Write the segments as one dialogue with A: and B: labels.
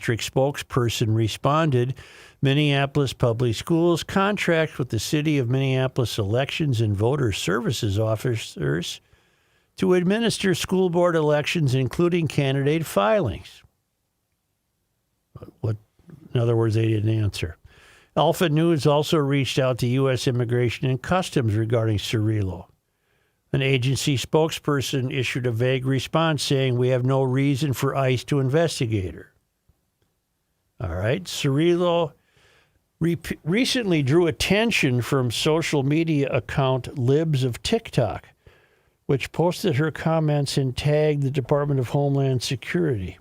A: district spokesperson responded, Minneapolis Public Schools contracts with the City of Minneapolis Elections and Voter Services officers to administer school board elections, including candidate filings. What? In other words, they didn't answer. Alpha News also reached out to U.S. Immigration and Customs regarding Cerillo. An agency spokesperson issued a vague response saying, we have no reason for ICE to investigate her. All right. Cerillo recently drew attention from social media account Libs of TikTok, which posted her comments and tagged the Department of Homeland Security.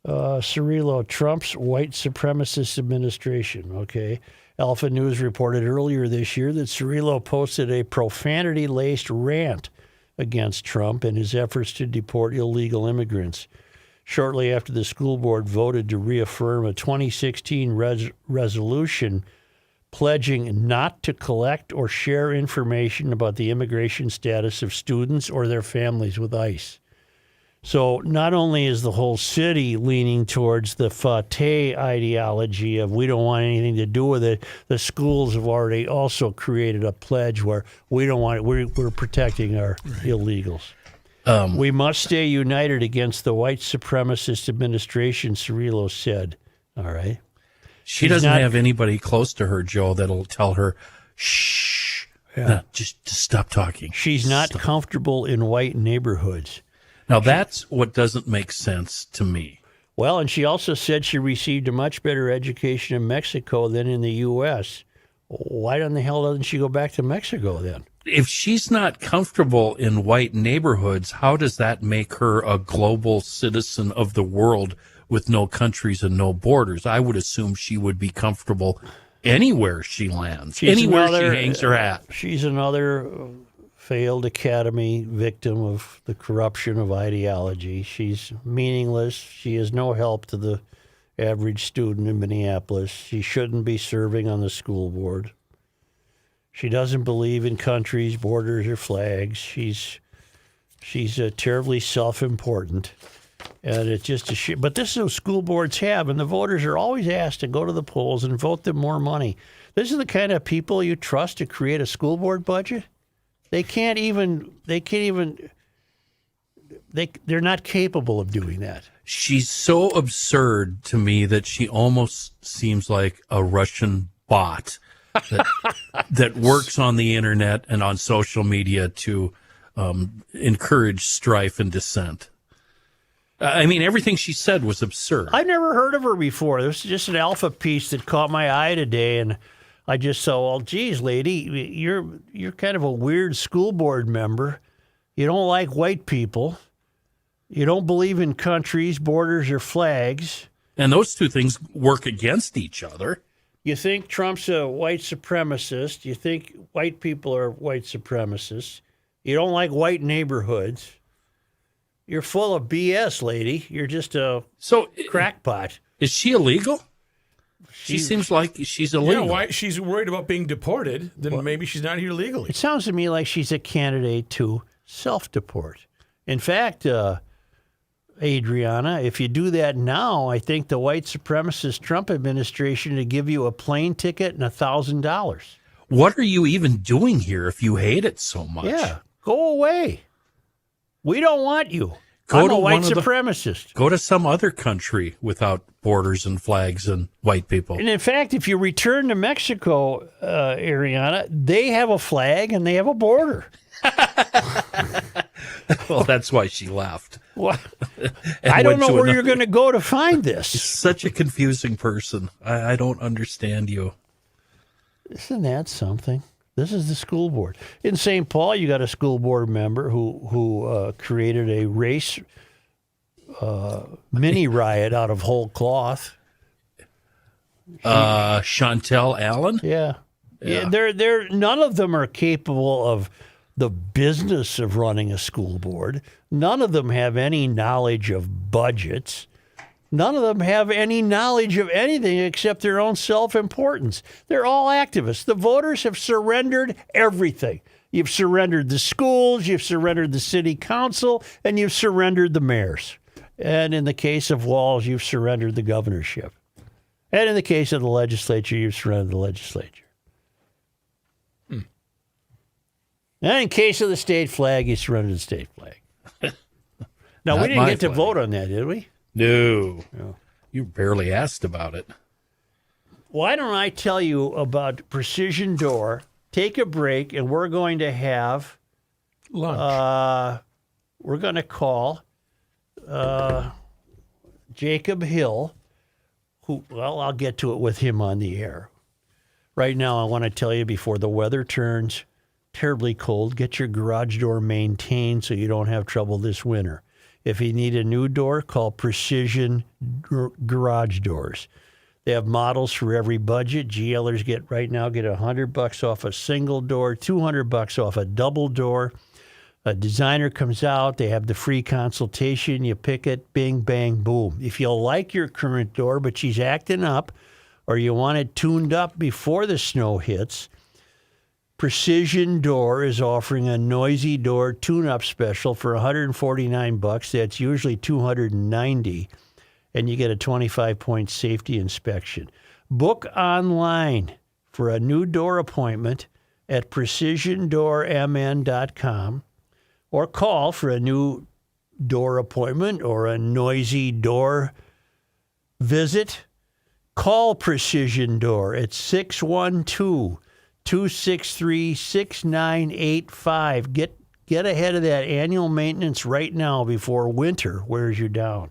A: Cerillo, Trump's white supremacist administration. Okay. Alpha News reported earlier this year that Cerillo posted a profanity-laced rant against Trump and his efforts to deport illegal immigrants. Shortly after the school board voted to reaffirm a 2016 resolution pledging not to collect or share information about the immigration status of students or their families with ICE. So not only is the whole city leaning towards the Fateh ideology of we don't want anything to do with it, the schools have already also created a pledge where we don't want it. We're protecting our illegals. We must stay united against the white supremacist administration, Cerillo said. All right.
B: She doesn't have anybody close to her, Joe, that'll tell her, shh, just stop talking.
A: She's not comfortable in white neighborhoods.
B: Now, that's what doesn't make sense to me.
A: Well, and she also said she received a much better education in Mexico than in the U.S. Why in the hell doesn't she go back to Mexico then?
B: If she's not comfortable in white neighborhoods, how does that make her a global citizen of the world with no countries and no borders? I would assume she would be comfortable anywhere she lands, anywhere she hangs her hat.
A: She's another failed academy victim of the corruption of ideology. She's meaningless. She is no help to the average student in Minneapolis. She shouldn't be serving on the school board. She doesn't believe in countries, borders, or flags. She's terribly self-important. And it's just a shit. But this is what school boards have, and the voters are always asked to go to the polls and vote them more money. This is the kind of people you trust to create a school board budget? They're not capable of doing that.
B: She's so absurd to me that she almost seems like a Russian bot that works on the internet and on social media to encourage strife and dissent. I mean, everything she said was absurd.
A: I've never heard of her before. This is just an Alpha piece that caught my eye today, and I just saw, well, geez, lady, you're kind of a weird school board member. You don't like white people. You don't believe in countries, borders, or flags.
B: And those two things work against each other.
A: You think Trump's a white supremacist. You think white people are white supremacists. You don't like white neighborhoods. You're full of BS, lady. You're just a crackpot.
B: Is she illegal? She seems like she's illegal.
C: Yeah, why she's worried about being deported, then maybe she's not here legally.
A: It sounds to me like she's a candidate to self-deport. In fact, Adriana, if you do that now, I think the white supremacist Trump administration would give you a plane ticket and $1,000.
B: What are you even doing here if you hate it so much?
A: Yeah, go away. We don't want you. I'm a white supremacist.
B: Go to some other country without borders and flags and white people.
A: And in fact, if you return to Mexico, Ariana, they have a flag and they have a border.
B: Well, that's why she left.
A: Well, I don't know where you're going to go to find this.
B: Such a confusing person. I don't understand you.
A: Isn't that something? This is the school board. In St. Paul, you got a school board member who created a race mini riot out of whole cloth.
B: Chantel Allen?
A: Yeah. They're none of them are capable of the business of running a school board. None of them have any knowledge of budgets. None of them have any knowledge of anything except their own self-importance. They're all activists. The voters have surrendered everything. You've surrendered the schools, you've surrendered the city council, and you've surrendered the mayors. And in the case of Walz, you've surrendered the governorship. And in the case of the legislature, you've surrendered the legislature. And in case of the state flag, you surrendered the state flag. Now,
B: Not
A: we didn't
B: my
A: get to
B: flag.
A: vote on that, did we?
B: No.
A: No.
B: You barely asked about it.
A: Why don't I tell you about Precision Door? Take a break, and we're going to have,
C: Lunch.
A: we're going to call Jacob Hill, who, well, I'll get to it with him on the air. Right now, I want to tell you before the weather turns terribly cold, get your garage door maintained so you don't have trouble this winter. If you need a new door, call Precision Garage Doors. They have models for every budget. GLers get $100 off a single door, $200 off a double door. A designer comes out, they have the free consultation, you pick it, bing, bang, boom. If you like your current door, but she's acting up, or you want it tuned up before the snow hits, Precision Door is offering a noisy door tune-up special for $149. That's usually $290, and you get a 25-point safety inspection. Book online for a new door appointment at precisiondoormn.com, or call for a new door appointment or a noisy door visit. Call Precision Door at 612-263-6985. Get ahead of that annual maintenance right now before winter wears you down.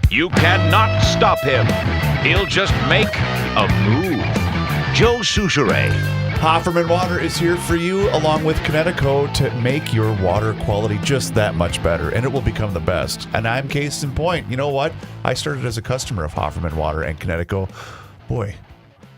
D: You cannot stop him. He'll just make a move. Joe Souchere.
E: Hofferman Water is here for you, along with Connecticut, to make your water quality just that much better, and it will become the best. And I'm case in point. You know what? I started as a customer of Hofferman Water and Connecticut. Boy,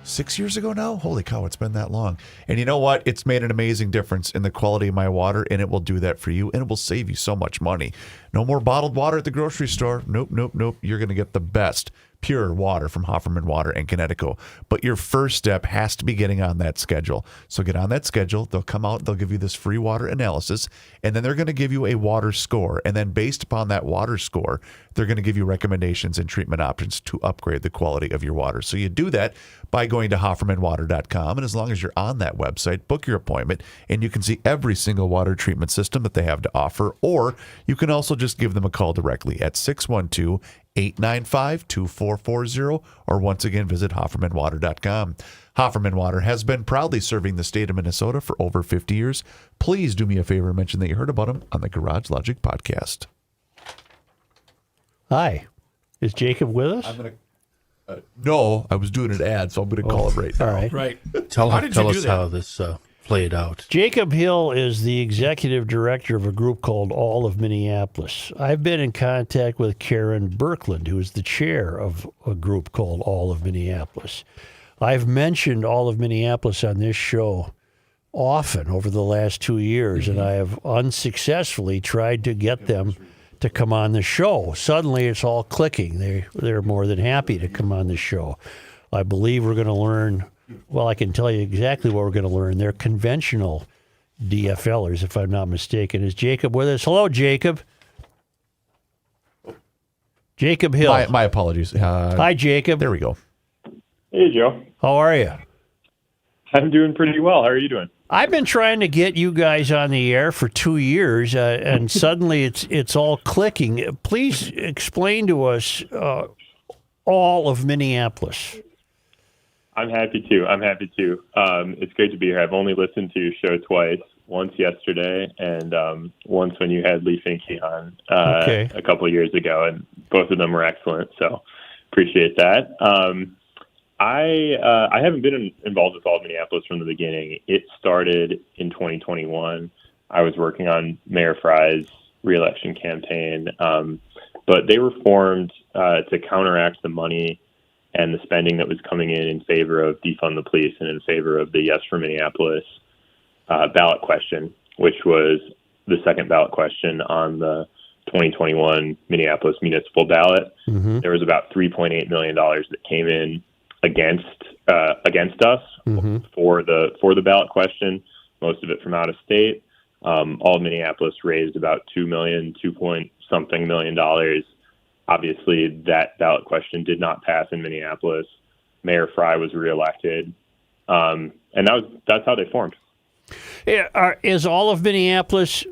E: 6 years ago now? Holy cow, it's been that long. And you know what? It's made an amazing difference in the quality of my water, and it will do that for you, and it will save you so much money. No more bottled water at the grocery store. Nope, nope, nope. You're going to get the best pure water from Hofferman Water and Connecticut. But your first step has to be getting on that schedule. So get on that schedule. They'll come out, they'll give you this free water analysis, and then they're going to give you a water score. And then based upon that water score, they're going to give you recommendations and treatment options to upgrade the quality of your water. So you do that by going to HoffermanWater.com. And as long as you're on that website, book your appointment, and you can see every single water treatment system that they have to offer. Or you can also just give them a call directly at 612-895-2440, or once again, visit HoffermanWater.com. Hofferman Water has been proudly serving the state of Minnesota for over 50 years. Please do me a favor and mention that you heard about them on the Garage Logic podcast.
A: Hi. Is Jacob with us?
E: No, I was doing an ad, so I'm going to call it right now.
A: All right.
C: Right.
B: Tell
C: Why did you do
B: us
C: that?
B: how this played out.
A: Jacob Hill is the executive director of a group called All of Minneapolis. I've been in contact with Karen Birkland, who is the chair of a group called All of Minneapolis. I've mentioned All of Minneapolis on this show often over the last 2 years, and I have unsuccessfully tried to get them to come on the show. Suddenly it's all clicking. They're more than happy to come on the show. I believe we're going to learn, well, I can tell you exactly what we're going to learn. They're conventional DFLers, if I'm not mistaken. Is Jacob with us? Hello, Jacob. Jacob Hill.
E: My apologies.
A: Hi, Jacob.
E: There we go.
F: Hey, Joe.
A: How are you?
F: I'm doing pretty well. How are you doing?
A: I've been trying to get you guys on the air for 2 years, and suddenly it's all clicking. Please explain to us all of Minneapolis.
F: I'm happy to. It's great to be here. I've only listened to your show twice. Once yesterday, and once when you had Lee Finke on a couple of years ago, and both of them were excellent. So appreciate that. I haven't been involved with all of Minneapolis from the beginning. It started in 2021. I was working on Mayor Fry's reelection campaign, but they were formed to counteract the money and the spending that was coming in favor of defund the police and in favor of the Yes for Minneapolis ballot question, which was the second ballot question on the 2021 Minneapolis municipal ballot. Mm-hmm. There was about $3.8 million that came in against us for the ballot question, most of it from out of state. All of Minneapolis raised about $2 point something million. Obviously, that ballot question did not pass in Minneapolis. Mayor Fry was reelected, and that's how they formed.
A: Yeah, is all of Minneapolis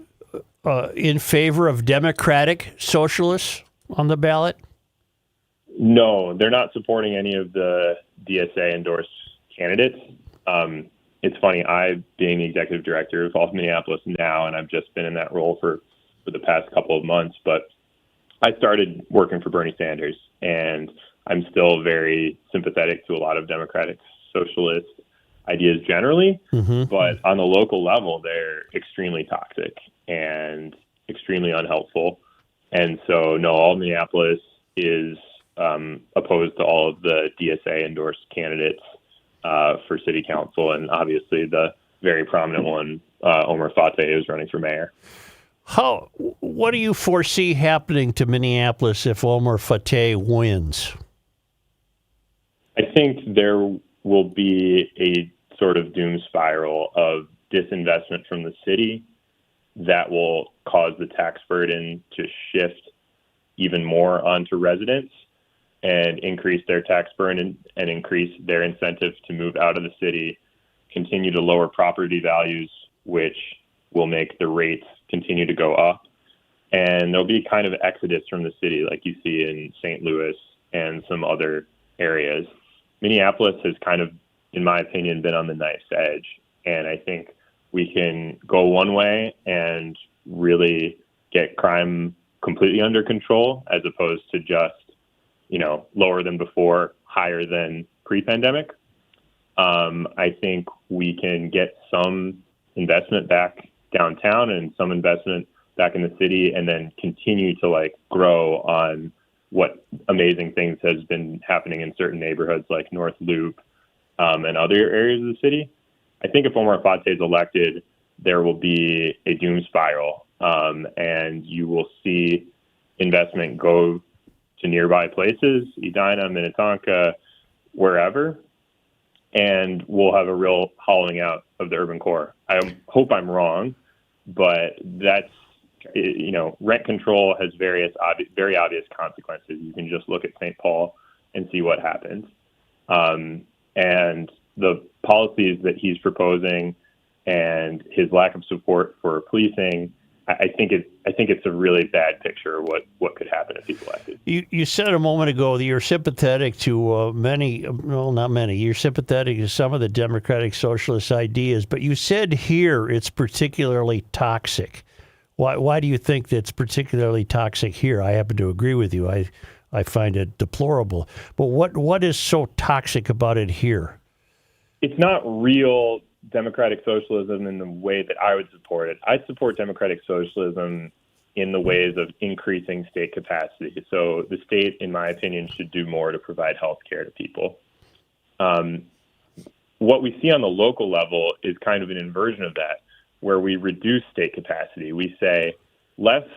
A: in favor of Democratic socialists on the ballot?
F: No, they're not supporting any of the DSA endorsed candidates. It's funny, being the executive director of all of Minneapolis now, and I've just been in that role for the past couple of months, but I started working for Bernie Sanders, and I'm still very sympathetic to a lot of Democratic socialist ideas generally, but on the local level, they're extremely toxic and extremely unhelpful. And so, no, all of Minneapolis is opposed to all of the DSA endorsed candidates for city council, and obviously the very prominent one, Omar Fateh, is running for mayor.
A: What do you foresee happening to Minneapolis if Omar Fateh wins?
F: I think there will be a sort of doom spiral of disinvestment from the city that will cause the tax burden to shift even more onto residents and increase their tax burden and increase their incentive to move out of the city, continue to lower property values, which will make the rates continue to go up. And there'll be kind of exodus from the city like you see in St. Louis and some other areas. Minneapolis has kind of, in my opinion, been on the knife's edge. And I think we can go one way and really get crime completely under control as opposed to just, lower than before, higher than pre-pandemic. I think we can get some investment back downtown and some investment back in the city, and then continue to grow on what amazing things has been happening in certain neighborhoods like North Loop and other areas of the city. I think if Omar Fateh is elected, there will be a doom spiral, and you will see investment go to nearby places, Edina, Minnetonka, wherever, and we'll have a real hollowing out of the urban core. I hope I'm wrong, but that's, rent control has very obvious consequences. You can just look at St. Paul and see what happens. And the policies that he's proposing and his lack of support for policing, I think it's a really bad picture of what could happen if he's elected.
A: You said a moment ago that you're sympathetic to not many. You're sympathetic to some of the Democratic Socialist ideas, but you said here it's particularly toxic. Why do you think that's particularly toxic here? I happen to agree with you. I find it deplorable. But what is so toxic about it here?
F: It's not real democratic socialism in the way that I would support it. I support democratic socialism in the ways of increasing state capacity. So the state, in my opinion, should do more to provide health care to people. What we see on the local level is kind of an inversion of that, where we reduce state capacity. We say less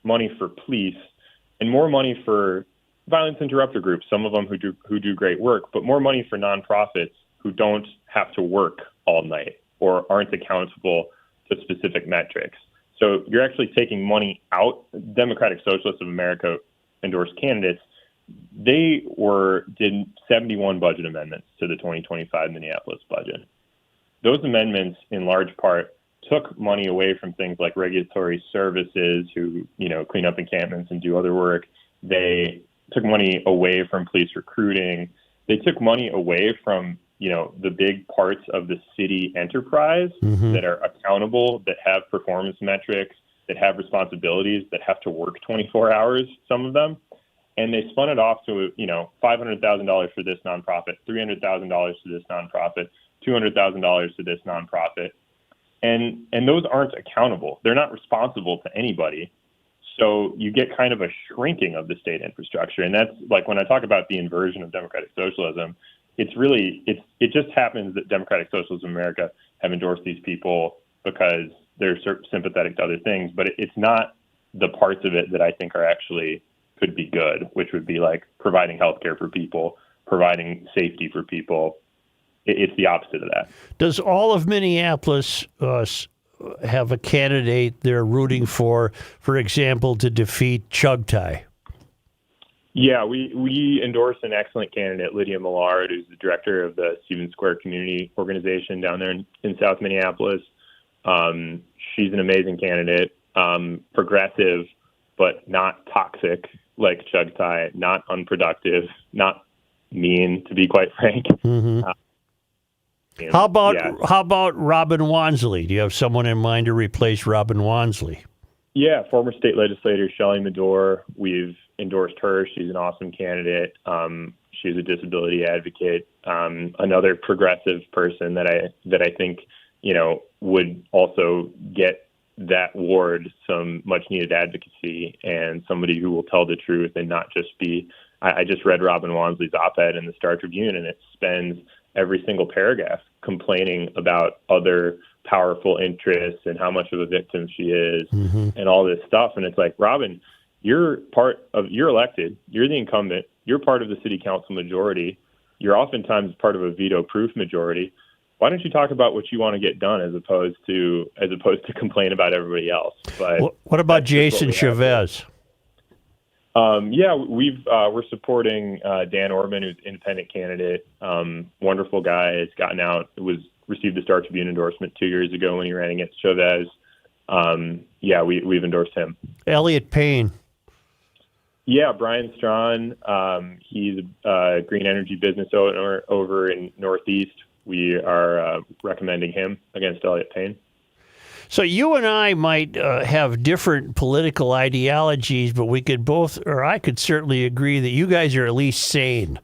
F: money for police and more money for violence interrupter groups, some of them who do great work, but more money for nonprofits who don't have to work all night or aren't accountable to specific metrics. So you're actually taking money out. Democratic Socialists of America endorsed candidates they did 71 budget amendments to the 2025 Minneapolis budget. Those amendments, in large part, took money away from things like regulatory services, who clean up encampments and do other work. They took money away from police recruiting. They took money away from the big parts of the city enterprise that are accountable, that have performance metrics, that have responsibilities, that have to work 24 hours, some of them. And they spun it off to, $500,000 for this nonprofit, $300,000 to this nonprofit, $200,000 to this nonprofit. And those aren't accountable. They're not responsible to anybody. So you get kind of a shrinking of the state infrastructure. And that's like when I talk about the inversion of democratic socialism, it just happens that Democratic Socialists in America have endorsed these people because they're sympathetic to other things, but it's not the parts of it that I think are actually could be good, which would be like providing healthcare for people, providing safety for people. It's the opposite of that.
A: Does all of Minneapolis have a candidate they're rooting for example, to defeat Chugtai?
F: Yeah, we endorse an excellent candidate, Lydia Millard, who's the director of the Stevens Square Community Organization down there in South Minneapolis. She's an amazing candidate, progressive, but not toxic like Chugtai, not unproductive, not mean, to be quite frank.
A: How about Robin Wansley? Do you have someone in mind to replace Robin Wansley?
F: Yeah, former state legislator Shelley Medore. We've endorsed her. She's an awesome candidate. She's a disability advocate. Another progressive person that I think would also get that ward some much needed advocacy, and somebody who will tell the truth and not just be. I just read Robin Wansley's op-ed in the Star Tribune, and it spends every single paragraph complaining about other powerful interests and how much of a victim she is and all this stuff. And it's like, Robin, you're elected, you're the incumbent, you're part of the city council majority, you're oftentimes part of a veto-proof majority. Why don't you talk about what you want to get done as opposed to complain about everybody else? But
A: what about Jason Chavez?
F: We're supporting Dan Orban, who's an independent candidate. Wonderful guy. Has gotten out. Received the Star Tribune endorsement 2 years ago when he ran against Chavez. We've endorsed him.
A: Elliot Payne.
F: Yeah, Brian Strawn. He's a green energy business owner over in Northeast. We are recommending him against Elliot Payne.
A: So you and I might have different political ideologies, but we could I could certainly agree that you guys are at least sane.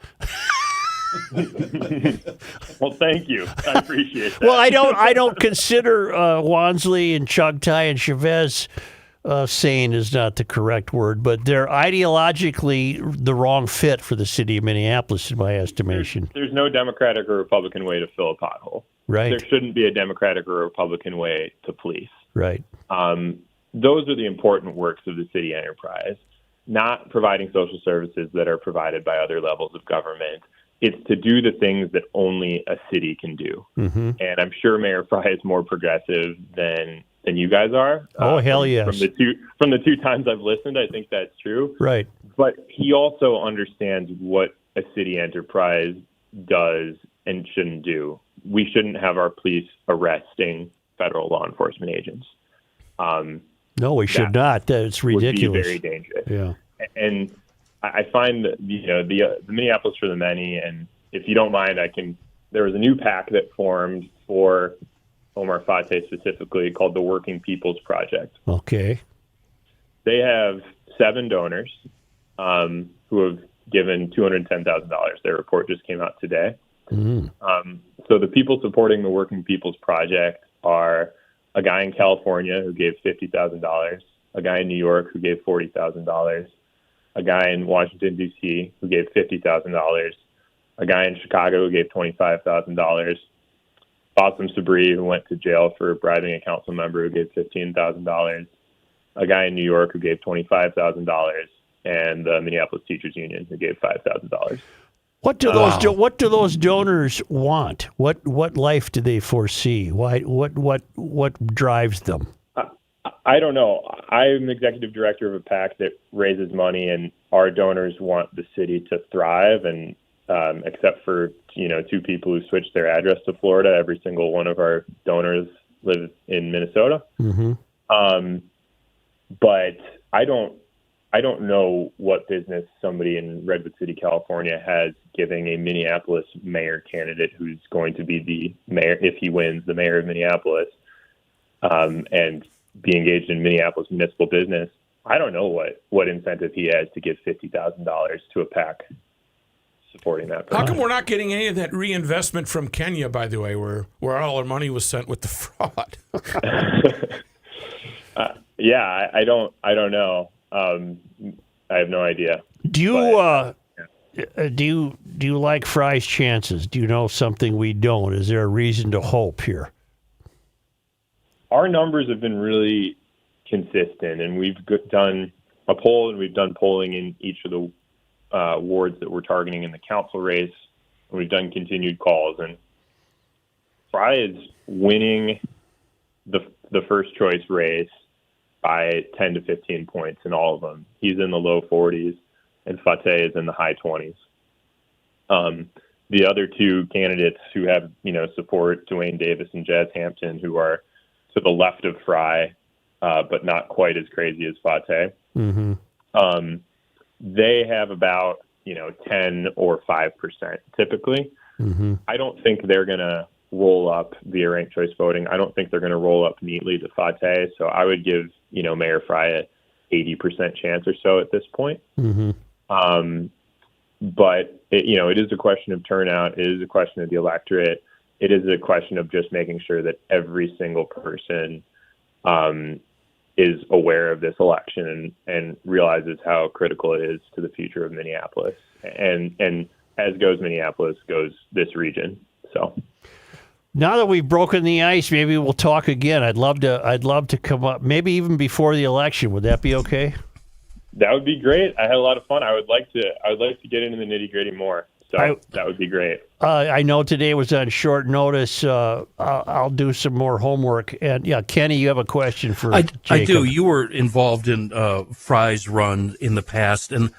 F: Well, thank you. I appreciate that.
A: Well, I don't consider Wansley and Chugtai and Chavez sane is not the correct word, but they're ideologically the wrong fit for the city of Minneapolis, in my estimation.
F: There's no Democratic or Republican way to fill a pothole.
A: Right.
F: There shouldn't be a Democratic or Republican way to police.
A: Right.
F: Those are the important works of the city enterprise, not providing social services that are provided by other levels of government. It's to do the things that only a city can do. And I'm sure Mayor Fry is more progressive than you guys are.
A: Oh, hell yes.
F: From the two times I've listened, I think that's true.
A: Right.
F: But he also understands what a city enterprise does and shouldn't do. We shouldn't have our police arresting federal law enforcement agents.
A: No, we should not. That's ridiculous.
F: Would be very dangerous.
A: Yeah.
F: And I find that the Minneapolis for the Many, and if you don't mind, there was a new PAC that formed for Omar Fateh specifically called the Working People's Project.
A: Okay.
F: They have 7 donors who have given $210,000. Their report just came out today. So the people supporting the Working People's Project are a guy in California who gave $50,000, a guy in New York who gave $40,000, a guy in Washington, D.C. who gave $50,000, a guy in Chicago who gave $25,000, Bassem Sabri, who went to jail for bribing a council member, who gave $15,000, a guy in New York who gave $25,000, and the Minneapolis Teachers Union who gave $5,000.
A: What do those donors want? What life do they foresee? Why? What drives them?
F: I don't know. I'm executive director of a PAC that raises money, and our donors want the city to thrive. And except for two people who switched their address to Florida, every single one of our donors lives in Minnesota.
A: Mm-hmm.
F: But I don't know what business somebody in Redwood City, California, has giving a Minneapolis mayor candidate who's going to be the mayor, if he wins, the mayor of Minneapolis, and be engaged in Minneapolis municipal business. I don't know what incentive he has to give $50,000 to a PAC supporting that person.
C: How come we're not getting any of that reinvestment from Kenya, by the way, where all our money was sent with the fraud?
F: Yeah, I don't know. I have no idea.
A: Do you like Fry's chances? Do you know something we don't? Is there a reason to hope here?
F: Our numbers have been really consistent, and we've done a poll, and we've done polling in each of the wards that we're targeting in the council race. And we've done continued calls, and Fry is winning the first choice race by 10 to 15 points in all of them. He's in the low 40s, and Fateh is in the high 20s. The other two candidates who have, support, Dwayne Davis and Jazz Hampton, who are to the left of Fry, but not quite as crazy as Fateh.
A: Mm-hmm.
F: They have about, 10 or 5% typically.
A: Mm-hmm.
F: I don't think they're going to roll up via ranked choice voting. I don't think they're going to roll up neatly to Fateh. So I would give, Mayor Fry a 80% chance or so at this point.
A: Mm-hmm.
F: But it is a question of turnout. It is a question of the electorate. It is a question of just making sure that every single person is aware of this election and realizes how critical it is to the future of Minneapolis. And as goes Minneapolis, goes this region. So
A: now that we've broken the ice, maybe we'll talk again. I'd love to come up, maybe even before the election. Would that be okay?
F: That would be great. I had a lot of fun. I would like to get into the nitty-gritty more. So that would be great.
A: I know today was on short notice. I'll do some more homework. And yeah, Kenny, you have a question for
B: I
A: Jacob.
B: do. You were involved in Fry's run in the past, and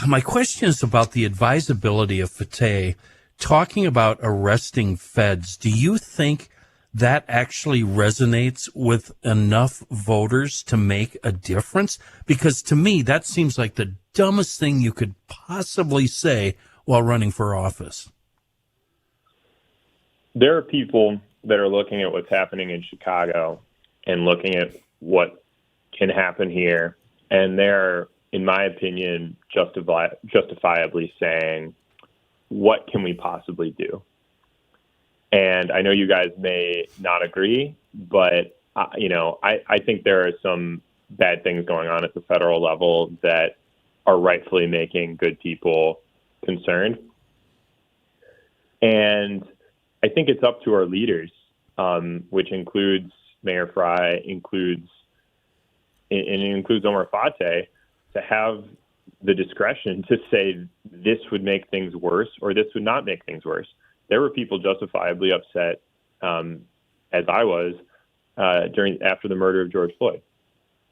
B: my question is about the advisability of Fateh talking about arresting feds. Do you think that actually resonates with enough voters to make a difference? Because to me, that seems like the dumbest thing you could possibly say while running for office.
F: There are people that are looking at what's happening in Chicago and looking at what can happen here, and they're, in my opinion, justifiably saying, what can we possibly do? And I know you guys may not agree, but I think there are some bad things going on at the federal level that are rightfully making good people concerned. And I think it's up to our leaders, which includes Mayor Fry, includes Omar Fateh, to have the discretion to say this would make things worse or this would not make things worse. There were people justifiably upset, as I was, after the murder of George Floyd.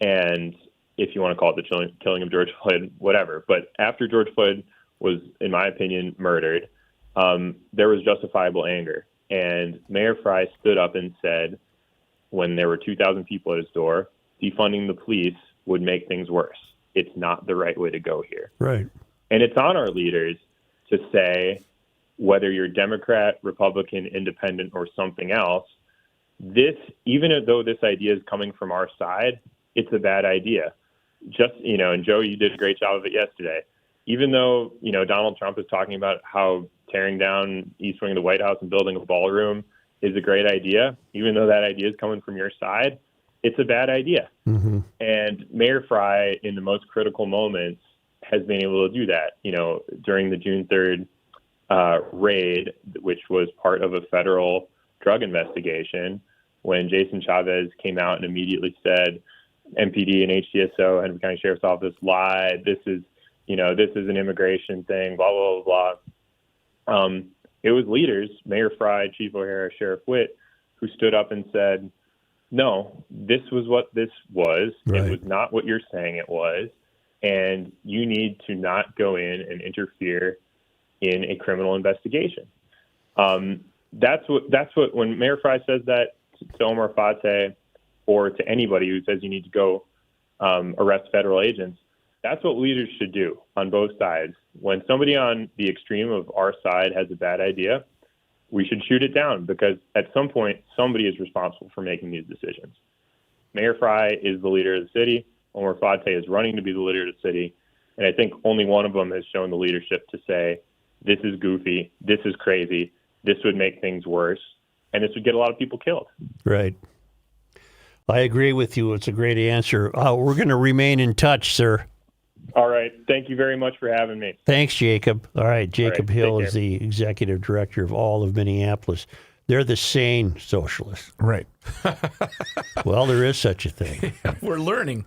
F: And if you want to call it the killing of George Floyd, whatever. But after George Floyd was, in my opinion, murdered, there was justifiable anger. And Mayor Fry stood up and said, when there were 2,000 people at his door, defunding the police would make things worse. It's not the right way to go here.
A: Right.
F: And it's on our leaders to say, whether you're Democrat, Republican, Independent, or something else, even though this idea is coming from our side, it's a bad idea. And Joe, you did a great job of it yesterday. Even though, Donald Trump is talking about how tearing down East Wing of the White House and building a ballroom is a great idea, even though that idea is coming from your side, it's a bad idea.
A: Mm-hmm.
F: And Mayor Fry, in the most critical moments, has been able to do that. During the June 3rd raid, which was part of a federal drug investigation, when Jason Chavez came out and immediately said, MPD and HTSO, Henry County Sheriff's Office, lied. This is an immigration thing, blah, blah, blah, blah. It was leaders, Mayor Fry, Chief O'Hara, Sheriff Witt, who stood up and said, no, this was what this was.
A: Right.
F: It was not what you're saying it was. And you need to not go in and interfere in a criminal investigation. That's what when Mayor Fry says that to Omar Fateh or to anybody who says you need to go arrest federal agents, that's what leaders should do on both sides. When somebody on the extreme of our side has a bad idea, we should shoot it down, because at some point, somebody is responsible for making these decisions. Mayor Fry is the leader of the city. Omar Fateh is running to be the leader of the city. And I think only one of them has shown the leadership to say, this is goofy, this is crazy, this would make things worse, and this would get a lot of people killed.
A: Right. I agree with you. It's a great answer. We're going to remain in touch, sir.
F: All right. Thank you very much for having me.
A: Thanks, Jacob. All right. Jacob Hill
F: take
A: is the executive director of all of Minneapolis. They're the sane socialists.
E: Right.
A: Well, there is such a thing.
C: We're learning.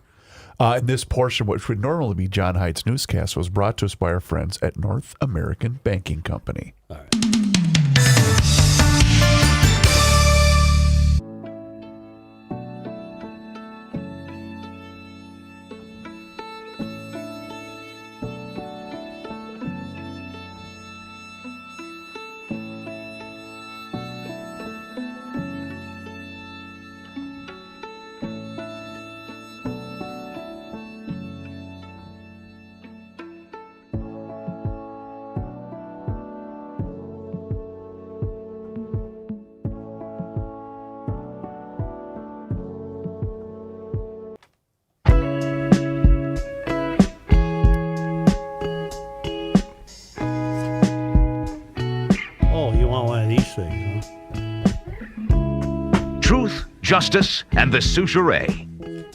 E: This portion, which would normally be John Heights Newscast, was brought to us by our friends at North American Banking Company.
A: All right. Oh, you want one of these things, huh?
D: Truth, justice, and the souterrain.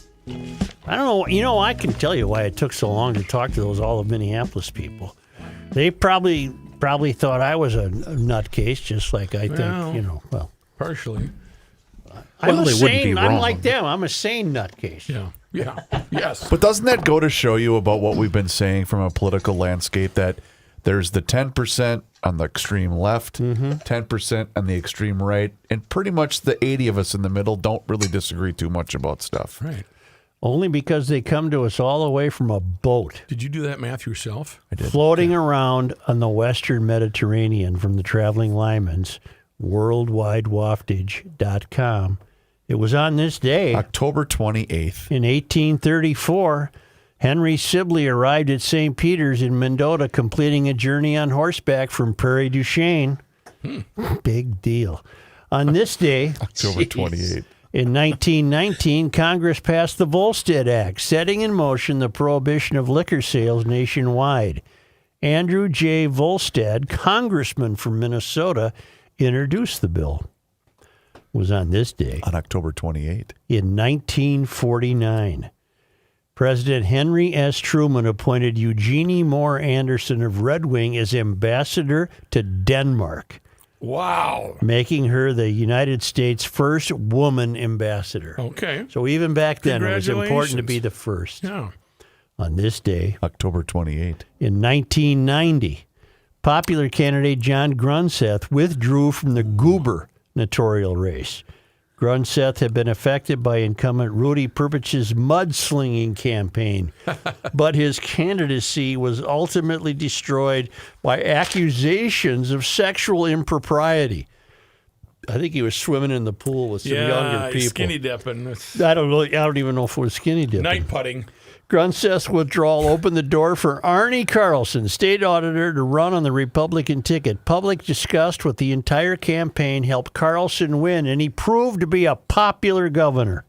A: I don't know. You know, I can tell you why it took so long to talk to those all of Minneapolis people. They probably thought I was a nutcase, just like I think, well.
C: Partially.
A: I'm a
B: they wouldn't be
A: sane, I'm
B: wrong.
A: like them. I'm a sane nutcase.
C: Yeah. Yes.
E: But doesn't that go to show you about what we've been saying from a political landscape, that there's the 10% on the extreme left, 10% on the extreme right, and pretty much the 80 of us in the middle don't really disagree too much about stuff.
C: Right.
A: Only because they come to us all the way from a boat
C: Did you do that math yourself?
A: floating around on the Western Mediterranean from the Traveling Lyman's, worldwidewaftage.com. It was on this day,
E: October 28th.
A: in 1834, Henry Sibley arrived at St. Peter's in Mendota, completing a journey on horseback from Prairie du Chien. Big deal. On this day,
E: October 28th.
A: in 1919, Congress passed the Volstead Act, setting in motion the prohibition of liquor sales nationwide. Andrew J. Volstead, congressman from Minnesota, introduced the bill. It was on this day,
E: On October 28th.
A: in 1949. President Henry S. Truman appointed Eugenie Moore Anderson of Red Wing as ambassador to Denmark,
C: Wow.
A: making her the United States' first woman ambassador.
C: Okay.
A: So even back then, it was important to
C: Congratulations.
A: be the first.
C: Yeah.
A: On this day,
E: October 28th.
A: in 1990, popular candidate John Grunseth withdrew from the Goober senatorial race. Grunseth had been affected by incumbent Rudy Perpich's mudslinging campaign, but his candidacy was ultimately destroyed by accusations of sexual impropriety. I think he was swimming in the pool with some younger people.
C: Skinny dipping. It's
A: I don't even know if it was skinny dipping.
C: night putting.
A: Grunseth's withdrawal opened the door for Arnie Carlson, state auditor, to run on the Republican ticket. Public disgust with the entire campaign helped Carlson win, and he proved to be a popular governor.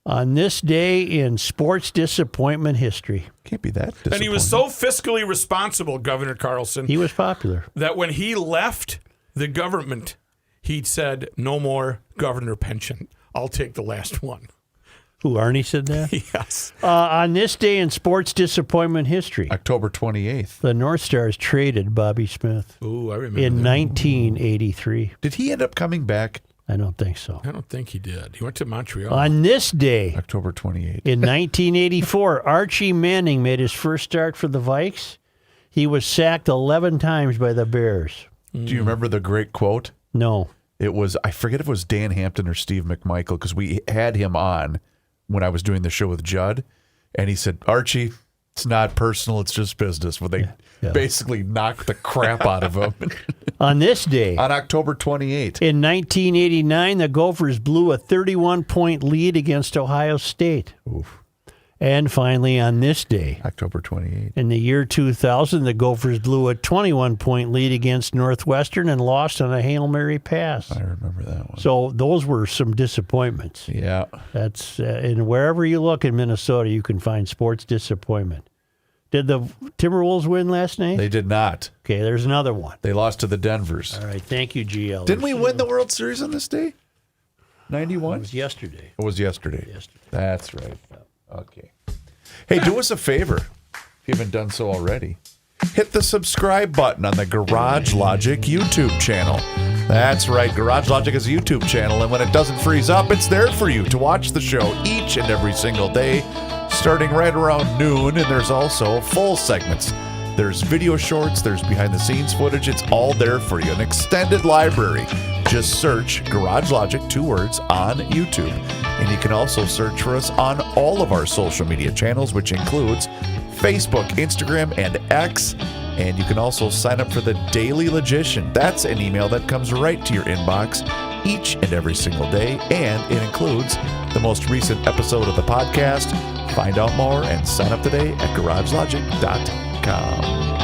A: On this day in sports disappointment history,
E: Can't be that disappointing.
C: And he was so fiscally responsible, Governor Carlson,
A: he was popular.
C: that when he left the government, he said, no more governor pension. I'll take the last one.
A: Who, Arnie said that?
C: Yes.
A: On this day in sports disappointment history,
E: October 28th.
A: the North Stars traded Bobby Smith
C: Ooh, I remember
A: in
C: that.
A: 1983.
E: Did he end up coming back?
A: I don't think so.
C: I don't think he did. He went to Montreal.
A: On this day,
E: October 28th.
A: in 1984, Archie Manning made his first start for the Vikes. He was sacked 11 times by the Bears.
E: Do you remember the great quote?
A: No.
E: It was, I forget if it was Dan Hampton or Steve McMichael, because we had him on when I was doing the show with Judd, and he said, Archie, it's not personal, it's just business. Well, they basically knocked the crap out of him.
A: On this day,
E: On October 28th.
A: in 1989, the Gophers blew a 31-point lead against Ohio State.
E: Oof.
A: And finally, on this day,
E: October 28th.
A: in the year 2000, the Gophers blew a 21-point lead against Northwestern and lost on a Hail Mary pass.
E: I remember that one.
A: So those were some disappointments.
E: Yeah.
A: That's and wherever you look in Minnesota, you can find sports disappointment. Did the Timberwolves win last night?
E: They did not.
A: Okay, there's another one.
E: They lost to the Denvers.
A: All right, thank you, GL.
E: Didn't we win the World Series on this day? 91?
A: It was yesterday.
E: It was yesterday.
A: Yesterday.
E: That's right. Okay. Hey, do us a favor, if you haven't done so already. Hit the subscribe button on the Garage Logic YouTube channel. That's right, Garage Logic is a YouTube channel, and when it doesn't freeze up, it's there for you to watch the show each and every single day, starting right around noon, and there's also full segments. There's video shorts, there's behind-the-scenes footage. It's all there for you, an extended library. Just search Garage Logic, 2 words, on YouTube. And you can also search for us on all of our social media channels, which includes Facebook, Instagram, and X. And you can also sign up for the Daily Logician. That's an email that comes right to your inbox each and every single day, and it includes the most recent episode of the podcast. Find out more and sign up today at garagelogic.com.